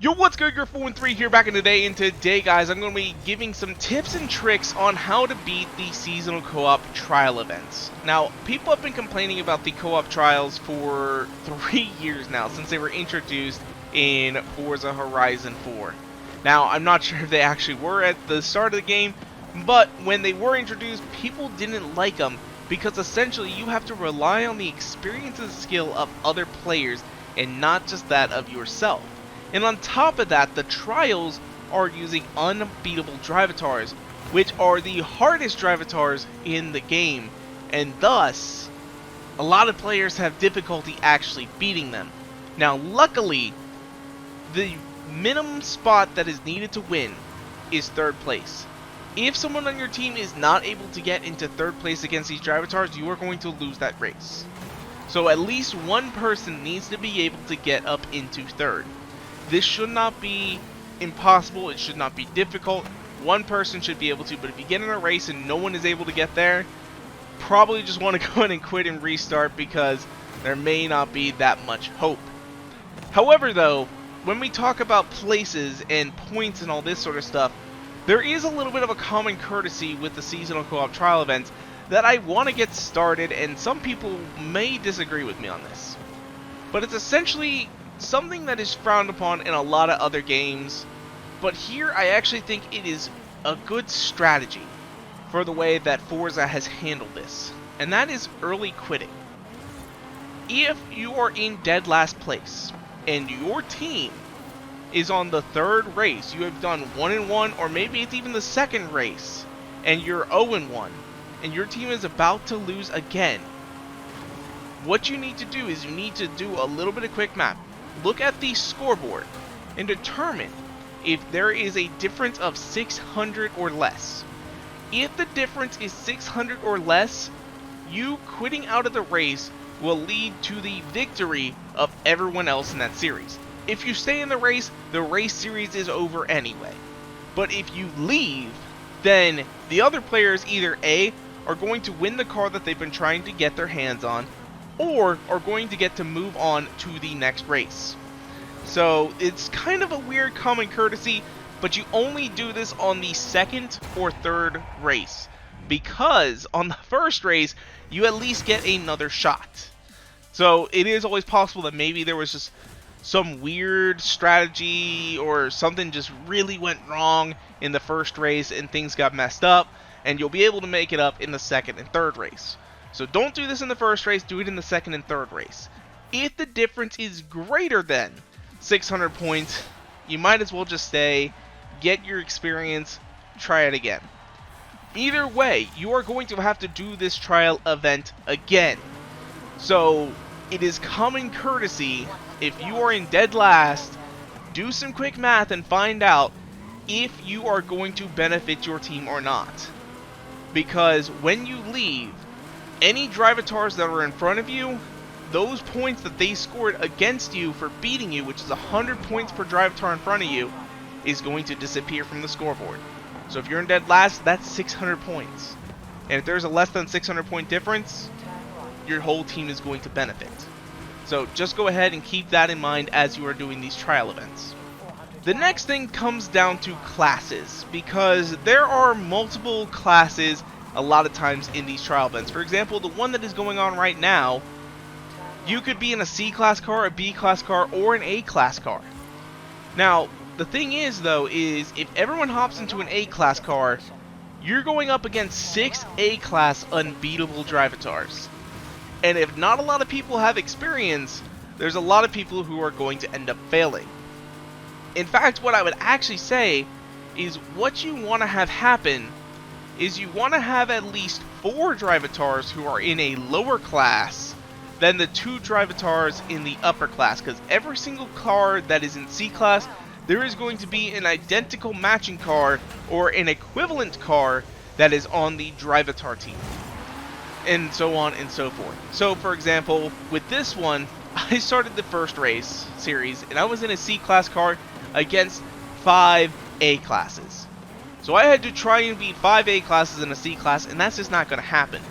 Yo, what's good? You're 4-3 here back in the day, and today, guys, I'm going to be giving some tips and tricks on how to beat the seasonal co-op trial events. Now, people have been complaining about the co-op trials for 3 years now, since they were introduced in Forza Horizon 4. Now, I'm not sure if they actually were at the start of the game, but when they were introduced, people didn't like them, because essentially you have to rely on the experience and skill of other players, and not just that of yourself. And on top of that, the trials are using unbeatable drivatars, which are the hardest drivatars in the game, and thus, a lot of players have difficulty actually beating them. Now, luckily, the minimum spot that is needed to win is 3rd place. If someone on your team is not able to get into 3rd place against these drivatars, you are going to lose that race. So at least one person needs to be able to get up into 3rd. This should not be impossible, it should not be difficult. One person should be able to, but if you get in a race and no one is able to get there, probably just want to go ahead and quit and restart, because there may not be that much hope. However though, when we talk about places and points and all this sort of stuff, there is a little bit of a common courtesy with the seasonal co-op trial events that I want to get started, and some people may disagree with me on this. But it's essentially something that is frowned upon in a lot of other games, but here I actually think it is a good strategy for the way that Forza has handled this, and that is early quitting. If you are in dead last place and your team is on the 3rd race, you have done 1-1, or maybe it's even the 2nd race, and you're 0-1, and your team is about to lose again, what you need to do is you need to do a little bit of quick math. Look at the scoreboard and determine if there is a difference of 600 or less. If the difference is 600 or less, you quitting out of the race will lead to the victory of everyone else in that series. If you stay in the race series is over anyway. But if you leave, then the other players either A, are going to win the car that they've been trying to get their hands on, or are going to get to move on to the next race. So it's kind of a weird common courtesy, but you only do this on the 2nd or 3rd race, because on the 1st race you at least get another shot. So it is always possible that maybe there was just some weird strategy or something just really went wrong in the 1st race and things got messed up, and you'll be able to make it up in the 2nd and 3rd race. So don't do this in the 1st race, do it in the 2nd and 3rd race. If the difference is greater than 600 points, you might as well just stay, get your experience, try it again. Either way, you are going to have to do this trial event again. So it is common courtesy, if you are in dead last, do some quick math and find out if you are going to benefit your team or not. Because when you leave, any drivatars that are in front of you, those points that they scored against you for beating you, which is 100 points per drivatar in front of you, is going to disappear from the scoreboard. So if you're in dead last, that's 600 points. And if there's a less than 600 point difference, your whole team is going to benefit. So just go ahead and keep that in mind as you are doing these trial events. The next thing comes down to classes, because there are multiple classes a lot of times in these trial events. For example, the one that is going on right now, you could be in a C-class car, a B-class car, or an A-class car. Now, the thing is though, is if everyone hops into an A-class car, you're going up against 6 A-class unbeatable drivatars. And if not a lot of people have experience, there's a lot of people who are going to end up failing. In fact, what I would actually say is what you want to have happen is you want to have at least 4 drivatars who are in a lower class than the 2 drivatars in the upper class, because every single car that is in C class, there is going to be an identical matching car or an equivalent car that is on the drivatar team, and so on and so forth. So for example, with this one, I started the 1st race series and I was in a C class car against 5 A classes. So I had to try and beat 5 A classes in a C class, and that's just not going to happen.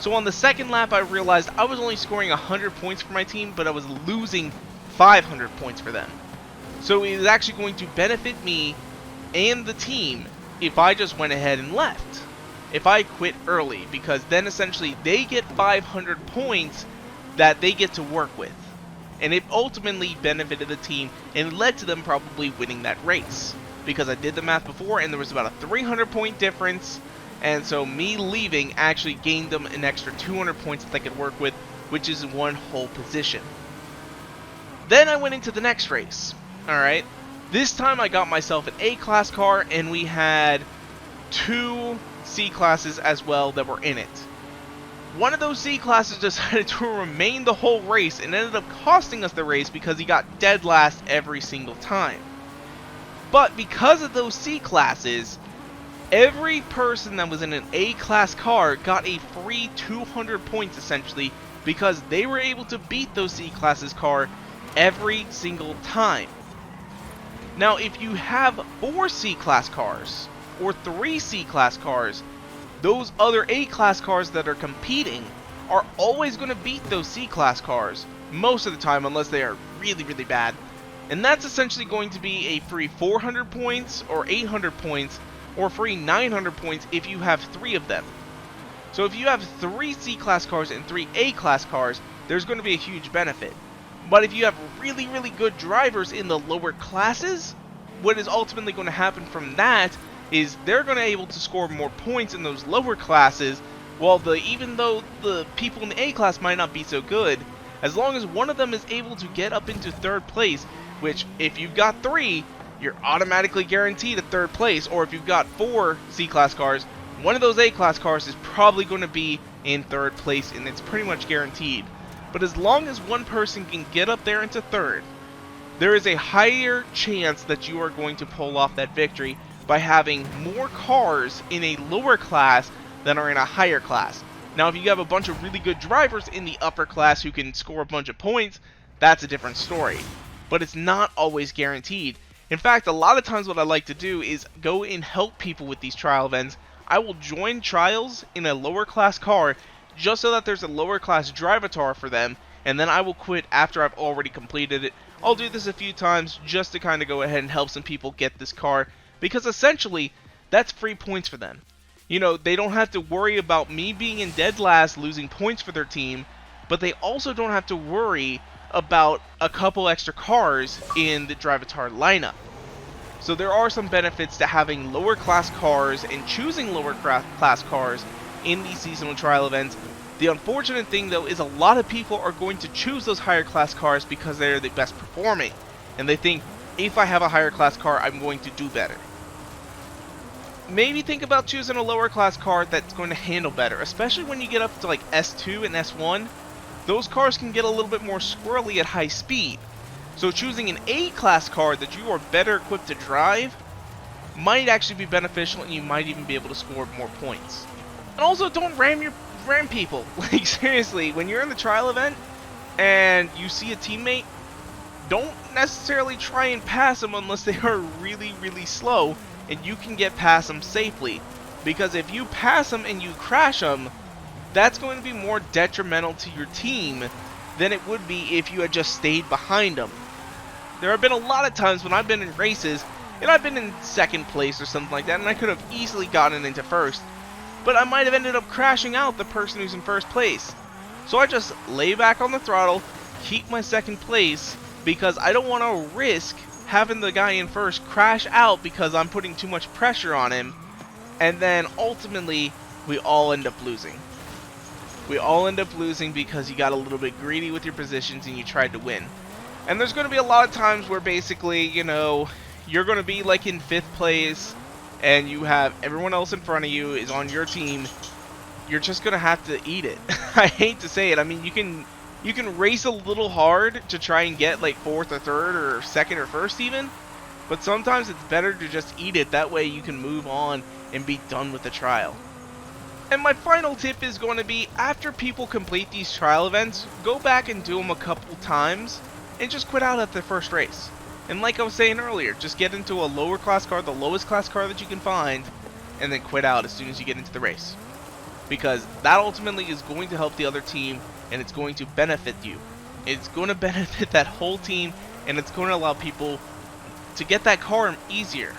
So on the 2nd lap, I realized I was only scoring 100 points for my team, but I was losing 500 points for them. So it is actually going to benefit me and the team if I just went ahead and left. If I quit early, because then essentially they get 500 points that they get to work with. And it ultimately benefited the team and led to them probably winning that race. Because I did the math before and there was about a 300 point difference. And so me leaving actually gained them an extra 200 points that they could work with, which is one whole position. Then I went into the next race. Alright. This time I got myself an A-class car and we had 2 C-classes as well that were in it. One of those C-classes decided to remain the whole race and ended up costing us the race because he got dead last every single time. But because of those C-classes, every person that was in an A-class car got a free 200 points essentially because they were able to beat those C-classes car every single time. Now if you have 4 C-class cars or 3 C-class cars, those other A-class cars that are competing are always going to beat those C-class cars most of the time unless they are really, really bad. And that's essentially going to be a free 400 points or 800 points or free 900 points if you have 3 of them. So if you have 3 C-class cars and 3 A-class cars, there's going to be a huge benefit. But if you have really, really good drivers in the lower classes, what is ultimately going to happen from that is they're going to be able to score more points in those lower classes, while even though the people in the A class might not be so good, as long as one of them is able to get up into 3rd place, which if you've got 3, you're automatically guaranteed a 3rd place, or if you've got 4 C-class cars, one of those A-class cars is probably going to be in 3rd place, and it's pretty much guaranteed. But as long as one person can get up there into 3rd, there is a higher chance that you are going to pull off that victory by having more cars in a lower class than are in a higher class. Now if you have a bunch of really good drivers in the upper class who can score a bunch of points, that's a different story. But it's not always guaranteed. In fact, a lot of times what I like to do is go and help people with these trial events. I will join trials in a lower class car just so that there's a lower class drivatar for them, and then I will quit after I've already completed it. I'll do this a few times just to kind of go ahead and help some people get this car, because essentially that's free points for them. You know, they don't have to worry about me being in dead last losing points for their team, but they also don't have to worry about a couple extra cars in the drivatar lineup. So there are some benefits to having lower class cars and choosing lower class cars in these seasonal trial events. The unfortunate thing though is a lot of people are going to choose those higher class cars because they're the best performing, and they think if I have a higher class car I'm going to do better. Maybe think about choosing a lower class car that's going to handle better, especially when you get up to like S2 and S1. Those cars can get a little bit more squirrely at high speed. So choosing an A-class car that you are better equipped to drive might actually be beneficial, and you might even be able to score more points. And also, don't ram people. Like seriously, when you're in the trial event and you see a teammate, don't necessarily try and pass them unless they are really, really slow and you can get past them safely. Because if you pass them and you crash them, that's going to be more detrimental to your team than it would be if you had just stayed behind them. There have been a lot of times when I've been in races and I've been in 2nd place or something like that, and I could have easily gotten into 1st, but I might have ended up crashing out the person who's in 1st place. So I just lay back on the throttle, keep my 2nd place, because I don't want to risk having the guy in 1st crash out because I'm putting too much pressure on him, and then ultimately we all end up losing. We all end up losing because you got a little bit greedy with your positions and you tried to win. And there's going to be a lot of times where basically, you know, you're going to be like in 5th place and you have everyone else in front of you is on your team. You're just going to have to eat it. I hate to say it. I mean, you can race a little hard to try and get like 4th or 3rd or 2nd or 1st even, but sometimes it's better to just eat it. That way you can move on and be done with the trial. And my final tip is going to be, after people complete these trial events, go back and do them a couple times and just quit out at the 1st race. And like I was saying earlier, just get into a lower class car, the lowest class car that you can find, and then quit out as soon as you get into the race. Because that ultimately is going to help the other team, and it's going to benefit you. It's going to benefit that whole team, and it's going to allow people to get that car easier.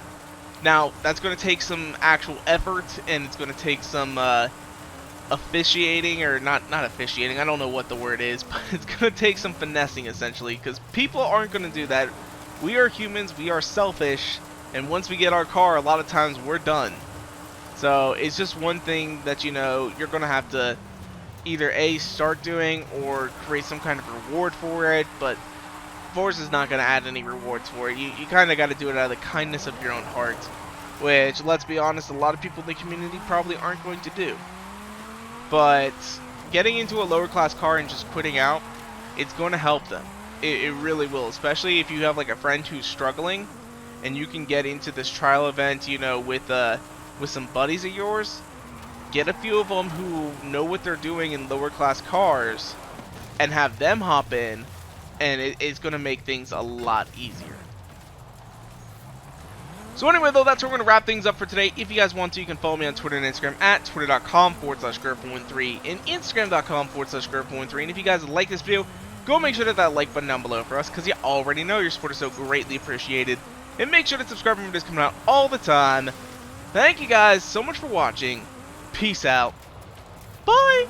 Now, that's going to take some actual effort, and it's going to take some officiating, or not officiating, I don't know what the word is, but it's going to take some finessing, essentially, because people aren't going to do that. We are humans, we are selfish, and once we get our car, a lot of times we're done. So, it's just one thing that, you know, you're going to have to either A, start doing, or create some kind of reward for it, but Forza is not going to add any rewards for it. You kind of got to do it out of the kindness of your own heart, which, let's be honest, a lot of people in the community probably aren't going to do. But getting into a lower class car and just quitting out, it's going to help them. It really will, especially if you have like a friend who's struggling and you can get into this trial event, you know, with some buddies of yours. Get a few of them who know what they're doing in lower class cars and have them hop in, and it's going to make things a lot easier. So anyway, though, that's where we're going to wrap things up for today. If you guys want to, you can follow me on Twitter and Instagram at twitter.com/Gurf13 and Instagram.com/Gurf13. And if you guys like this video, go make sure to hit that like button down below for us, because you already know your support is so greatly appreciated. And make sure to subscribe for videos coming out all the time. Thank you guys so much for watching. Peace out. Bye.